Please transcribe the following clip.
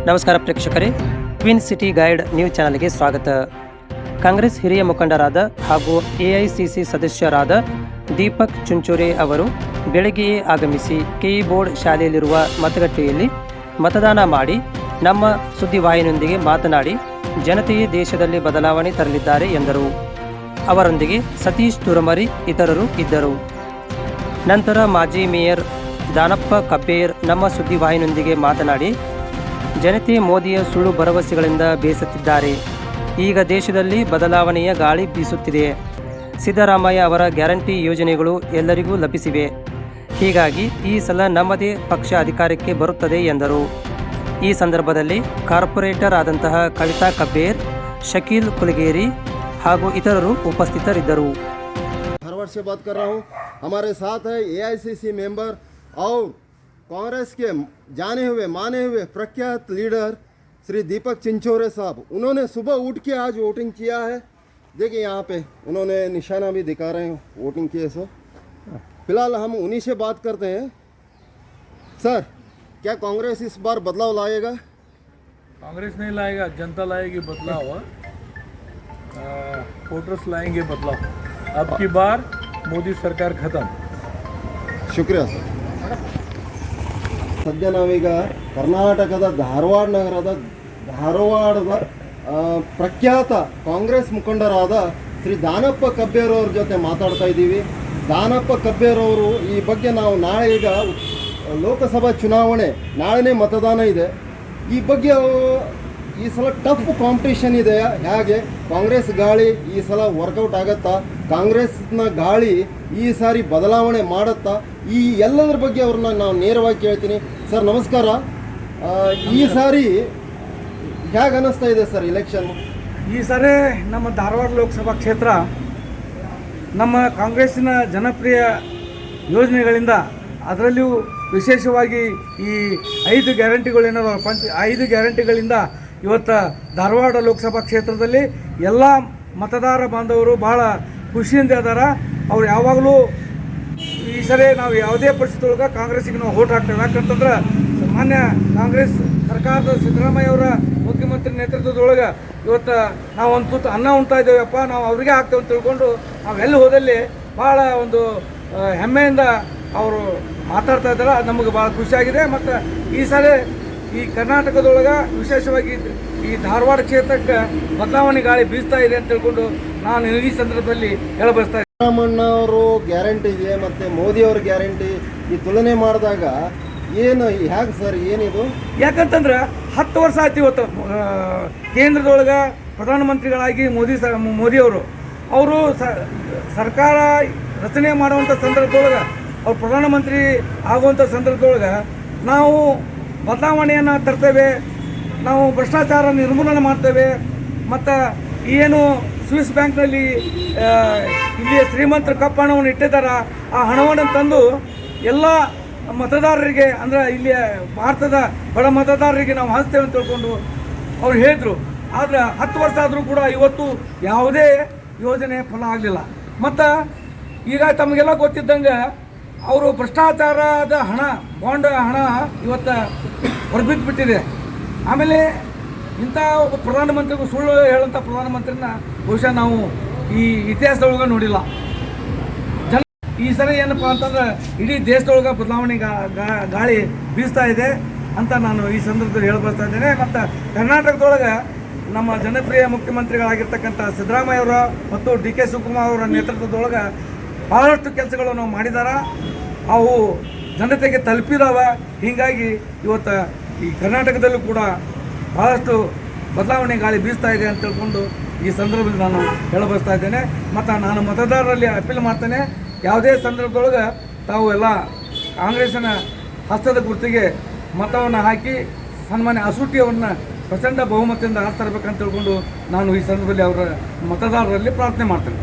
ನಮಸ್ಕಾರ ಪ್ರೇಕ್ಷಕರೇ, queen city guide news ಚಾನಲ್ಗೆ ಸ್ವಾಗತ. ಕಾಂಗ್ರೆಸ್ ಹಿರಿಯ ಮುಖಂಡರಾದ ಹಾಗೂ ಎಐಸಿಸಿ ಸದಸ್ಯರಾದ ದೀಪಕ್ ಚುಂಚೋರೆ ಅವರು ಬೆಳಗ್ಗೆಯೇ ಆಗಮಿಸಿ ಕೆಇ ಬೋರ್ಡ್ ಶಾಲೆಯಲ್ಲಿರುವ ಮತಗಟ್ಟೆಯಲ್ಲಿ ಮತದಾನ ಮಾಡಿ ನಮ್ಮ ಸುದ್ದಿವಾಹಿನಿಯೊಂದಿಗೆ ಮಾತನಾಡಿ ಜನತೆಯೇ ದೇಶದಲ್ಲಿ ಬದಲಾವಣೆ ತರಲಿದ್ದಾರೆ ಎಂದರು. ಅವರೊಂದಿಗೆ ಸತೀಶ್ ತುರಮರಿ ಇತರರು ಇದ್ದರು. ನಂತರ ಮಾಜಿ ಮೇಯರ್ ದಾನಪ್ಪ ಕಬ್ಬೇರ್ ನಮ್ಮ ಸುದ್ದಿವಾಹಿನಿಯೊಂದಿಗೆ ಮಾತನಾಡಿ ಜನತೆ ಮೋದಿಯ ಸುಳ್ಳು ಭರವಸೆಗಳಿಂದ ಬೇಸತ್ತಿದ್ದಾರೆ. ಈಗ ದೇಶದಲ್ಲಿ ಬದಲಾವಣೆಯ ಗಾಳಿ ಬೀಸುತ್ತಿದೆ. ಸಿದ್ದರಾಮಯ್ಯ ಅವರ ಗ್ಯಾರಂಟಿ ಯೋಜನೆಗಳು ಎಲ್ಲರಿಗೂ ಲಭಿಸಿವೆ. ಹೀಗಾಗಿ ಈ ಸಲ ನಮ್ಮದೇ ಪಕ್ಷ ಅಧಿಕಾರಕ್ಕೆ ಬರುತ್ತದೆ ಎಂದರು. ಈ ಸಂದರ್ಭದಲ್ಲಿ ಕಾರ್ಪೊರೇಟರ್ ಆದಂತಹ ಕವಿತಾ ಕಬ್ಬೇರ್, ಶಕೀಲ್ ಕುಲಗೇರಿ ಹಾಗೂ ಇತರರು ಉಪಸ್ಥಿತರಿದ್ದರು. हर वर्ष से बात कर रहा हूँ. हमारे साथ है एआईसीसी मेंबर और कांग्रेस के जाने हुए माने हुए प्रख्यात लीडर श्री दीपक चिंचोरे साहब. उन्होंने सुबह उठ के आज वोटिंग किया है. देखिए यहाँ पे उन्होंने निशाना भी दिखा रहे हैं वोटिंग किए सो. फिलहाल हम उन्हीं से बात करते हैं. सर, क्या कांग्रेस इस बार बदलाव लाएगा? कांग्रेस नहीं लाएगा, जनता लाएगी बदलाव. वोटर्स लाएंगे बदलाव. अब की बार मोदी सरकार खत्म. ಶುಕ್ರಿಯಾ ಸರ್. ಸದ್ಯ ನಾವೀಗ ಕರ್ನಾಟಕದ ಧಾರವಾಡದ ಪ್ರಖ್ಯಾತ ಕಾಂಗ್ರೆಸ್ ಮುಖಂಡರಾದ ಶ್ರೀ ದಾನಪ್ಪ ಕಬ್ಬೇರ್ ಅವ್ರ ಜೊತೆ ಮಾತಾಡ್ತಾ ಇದ್ದೀವಿ. ದಾನಪ್ಪ ಕಬ್ಬೇರ್ ಅವರು ಈ ಬಗ್ಗೆ ನಾವು ನಾಳೆ ಈಗ ಲೋಕಸಭಾ ಚುನಾವಣೆ ನಾಳೆನೇ ಮತದಾನ ಇದೆ. ಈ ಬಗ್ಗೆ ಈ ಸಲ ಟಫ್ ಕಾಂಪಿಟೇಷನ್ ಇದೆ. ಹೇಗೆ ಕಾಂಗ್ರೆಸ್ ಗಾಳಿ ಈ ಸಲ ವರ್ಕೌಟ್ ಆಗತ್ತಾ? ಕಾಂಗ್ರೆಸ್ನ ಗಾಳಿ ಈ ಸಾರಿ ಬದಲಾವಣೆ ಮಾಡುತ್ತಾ? ಈ ಎಲ್ಲದರ ಬಗ್ಗೆ ಅವ್ರನ್ನ ನಾವು ನೇರವಾಗಿ ಕೇಳ್ತೀನಿ. ಸರ್ ನಮಸ್ಕಾರ. ಈ ಸಾರಿ ಹೇಗೆ ಅನ್ನಿಸ್ತಾ ಇದೆ ಸರ್ ಇಲೆಕ್ಷನ್? ಈ ಸಾರಿ ನಮ್ಮ ಧಾರವಾಡ ಲೋಕಸಭಾ ಕ್ಷೇತ್ರ ನಮ್ಮ ಕಾಂಗ್ರೆಸ್ಸಿನ ಜನಪ್ರಿಯ ಯೋಜನೆಗಳಿಂದ, ಅದರಲ್ಲಿಯೂ ವಿಶೇಷವಾಗಿ ಈ 5 ಗ್ಯಾರಂಟಿಗಳೇನೋ 5 ಗ್ಯಾರಂಟಿಗಳಿಂದ ಇವತ್ತು ಧಾರವಾಡ ಲೋಕಸಭಾ ಕ್ಷೇತ್ರದಲ್ಲಿ ಎಲ್ಲ ಮತದಾರ ಬಾಂಧವರು ಭಾಳ ಖುಷಿಯಿಂದ ಇದ್ದಾರೆ. ಅವ್ರು ಯಾವಾಗಲೂ ಈ ಸರಿ ನಾವು ಯಾವುದೇ ಪರಿಸ್ಥಿತಿ ಒಳಗೆ ಕಾಂಗ್ರೆಸ್ಸಿಗೆ ನಾವು ಓಟ್ ಹಾಕ್ತೇವೆ. ಯಾಕಂತಂದ್ರೆ ಮಾನ್ಯ ಕಾಂಗ್ರೆಸ್ ಸರ್ಕಾರದ ಸಿದ್ದರಾಮಯ್ಯ ಅವರ ಮುಖ್ಯಮಂತ್ರಿ ನೇತೃತ್ವದೊಳಗೆ ಇವತ್ತು ನಾವು ಒಂದು ತುತ್ತು ಅನ್ನ ಉಣ್ತಾ ಇದ್ದೇವೆಪ್ಪ, ನಾವು ಅವರಿಗೆ ಹಾಕ್ತೇವೆ ಅಂತ ತಿಳ್ಕೊಂಡು ನಾವೆಲ್ಲಿ ಹೋದಲ್ಲಿ ಭಾಳ ಒಂದು ಹೆಮ್ಮೆಯಿಂದ ಅವರು ಮಾತಾಡ್ತಾ ಇದ್ದಾರೆ. ಅದು ನಮಗೆ ಭಾಳ ಖುಷಿಯಾಗಿದೆ. ಮತ್ತು ಈ ಸಾರಿ ಈ ಕರ್ನಾಟಕದೊಳಗೆ ವಿಶೇಷವಾಗಿ ಈ ಧಾರವಾಡ ಕ್ಷೇತ್ರಕ್ಕೆ ಬದಲಾವಣೆ ಗಾಳಿ ಬೀಸ್ತಾ ಇದೆ ಅಂತ ತಿಳ್ಕೊಂಡು ನಾನು ಈ ಸಂದರ್ಭದಲ್ಲಿ ಹೇಳಬಯಸ್ತಾ ಇದ್ದೀನಿ. ಸಿದ್ದರಾಮಣ್ಣ ಅವರು ಗ್ಯಾರಂಟಿಗೆ ಮತ್ತು ಮೋದಿ ಅವ್ರ ಗ್ಯಾರಂಟಿ ಈ ತುಲನೆ ಮಾಡಿದಾಗ ಏನು ಹೇಗೆ ಸರ್ ಏನಿದು? ಯಾಕಂತಂದ್ರೆ 10 ವರ್ಷ ಆಯ್ತು ಇವತ್ತು ಕೇಂದ್ರದೊಳಗೆ ಪ್ರಧಾನಮಂತ್ರಿಗಳಾಗಿ ಮೋದಿಯವರು ಸರ್ಕಾರ ರಚನೆ ಮಾಡುವಂಥ ಸಂದರ್ಭದೊಳಗೆ ಅವ್ರು ಪ್ರಧಾನಮಂತ್ರಿ ಆಗುವಂಥ ಸಂದರ್ಭದೊಳಗೆ ನಾವು ಬದಲಾವಣೆಯನ್ನು ತರ್ತೇವೆ, ನಾವು ಭ್ರಷ್ಟಾಚಾರ ನಿರ್ಮೂಲನೆ ಮಾಡ್ತೇವೆ, ಮತ್ತು ಏನು ಸ್ವಿಸ್ ಬ್ಯಾಂಕ್ನಲ್ಲಿ ಇಲ್ಲಿಯ ಶ್ರೀಮಂತರ ಕಪ್ಪು ಹಣವನ್ನು ಇಟ್ಟಿದ್ದಾರೆ, ಆ ಹಣವನ್ನು ತಂದು ಎಲ್ಲ ಮತದಾರರಿಗೆ, ಅಂದರೆ ಇಲ್ಲಿಯ ಭಾರತದ ಬಡ ಮತದಾರರಿಗೆ ನಾವು ಹಂಚ್ತೇವೆ ಅಂತ ತಿಳ್ಕೊಂಡು ಅವ್ರು ಹೇಳಿದರು. ಆದರೆ 10 ವರ್ಷ ಆದರೂ ಕೂಡ ಇವತ್ತು ಯಾವುದೇ ಯೋಜನೆ ಫಲ ಆಗಲಿಲ್ಲ. ಮತ್ತು ಈಗ ತಮಗೆಲ್ಲ ಗೊತ್ತಿದ್ದಂಗೆ ಅವರು ಭ್ರಷ್ಟಾಚಾರದ ಹಣ, ಬಾಂಡ್ ಹಣ ಇವತ್ತು ಹೊರಬಿದ್ದುಬಿಟ್ಟಿದೆ. ಆಮೇಲೆ ಇಂಥ ಒಬ್ಬ ಪ್ರಧಾನಮಂತ್ರಿಗೂ ಸುಳ್ಳು ಹೇಳೋಂಥ ಪ್ರಧಾನಮಂತ್ರಿನ ಬಹುಶಃ ನಾವು ಈ ಇತಿಹಾಸದೊಳಗೆ ನೋಡಿಲ್ಲ. ಈ ಸರಿ ಏನಪ್ಪ ಅಂತಂದ್ರೆ ಇಡೀ ದೇಶದೊಳಗೆ ಬದಲಾವಣೆ ಗಾಳಿ ಬೀಸ್ತಾ ಇದೆ ಅಂತ ನಾನು ಈ ಸಂದರ್ಭದಲ್ಲಿ ಹೇಳಬರ್ತಾ ಇದ್ದೇನೆ. ಮತ್ತು ಕರ್ನಾಟಕದೊಳಗೆ ನಮ್ಮ ಜನಪ್ರಿಯ ಮುಖ್ಯಮಂತ್ರಿಗಳಾಗಿರ್ತಕ್ಕಂಥ ಸಿದ್ದರಾಮಯ್ಯ ಅವರ ಮತ್ತು DK ಶಿವಕುಮಾರ್ ಅವರ ನೇತೃತ್ವದೊಳಗೆ ಭಾಳಷ್ಟು ಕೆಲಸಗಳನ್ನು ಮಾಡಿದ್ದಾರೆ. ಅವು ಜನತೆಗೆ ತಲುಪಿದಾವೆ. ಹೀಗಾಗಿ ಇವತ್ತು ಈ ಕರ್ನಾಟಕದಲ್ಲೂ ಕೂಡ ಭಾಳಷ್ಟು ಬದಲಾವಣೆ ಗಾಳಿ ಬೀಸ್ತಾ ಇದೆ ಅಂತ ತಿಳ್ಕೊಂಡು ಈ ಸಂದರ್ಭದಲ್ಲಿ ನಾನು ಹೇಳಬಯಸ್ತಾ ಇದ್ದೇನೆ. ಮತ್ತು ನಾನು ಮತದಾರರಲ್ಲಿ ಅಪೀಲ್ ಮಾಡ್ತೇನೆ, ಯಾವುದೇ ಸಂದರ್ಭದೊಳಗೆ ತಾವು ಎಲ್ಲ ಕಾಂಗ್ರೆಸ್ಸಿನ ಹಸ್ತದ ಗುರುತಿಗೆ ಮತವನ್ನು ಹಾಕಿ ಸನ್ಮಾನ್ಯ ಅಸೂಟಿಯವ್ರನ್ನ ಪ್ರಚಂಡ ಬಹುಮತದಿಂದ ಆರಿಸ್ತಾ ಇರಬೇಕಂತ ತಿಳ್ಕೊಂಡು ನಾನು ಈ ಸಂದರ್ಭದಲ್ಲಿ ಅವರ ಮತದಾರರಲ್ಲಿ ಪ್ರಾರ್ಥನೆ ಮಾಡ್ತೇನೆ.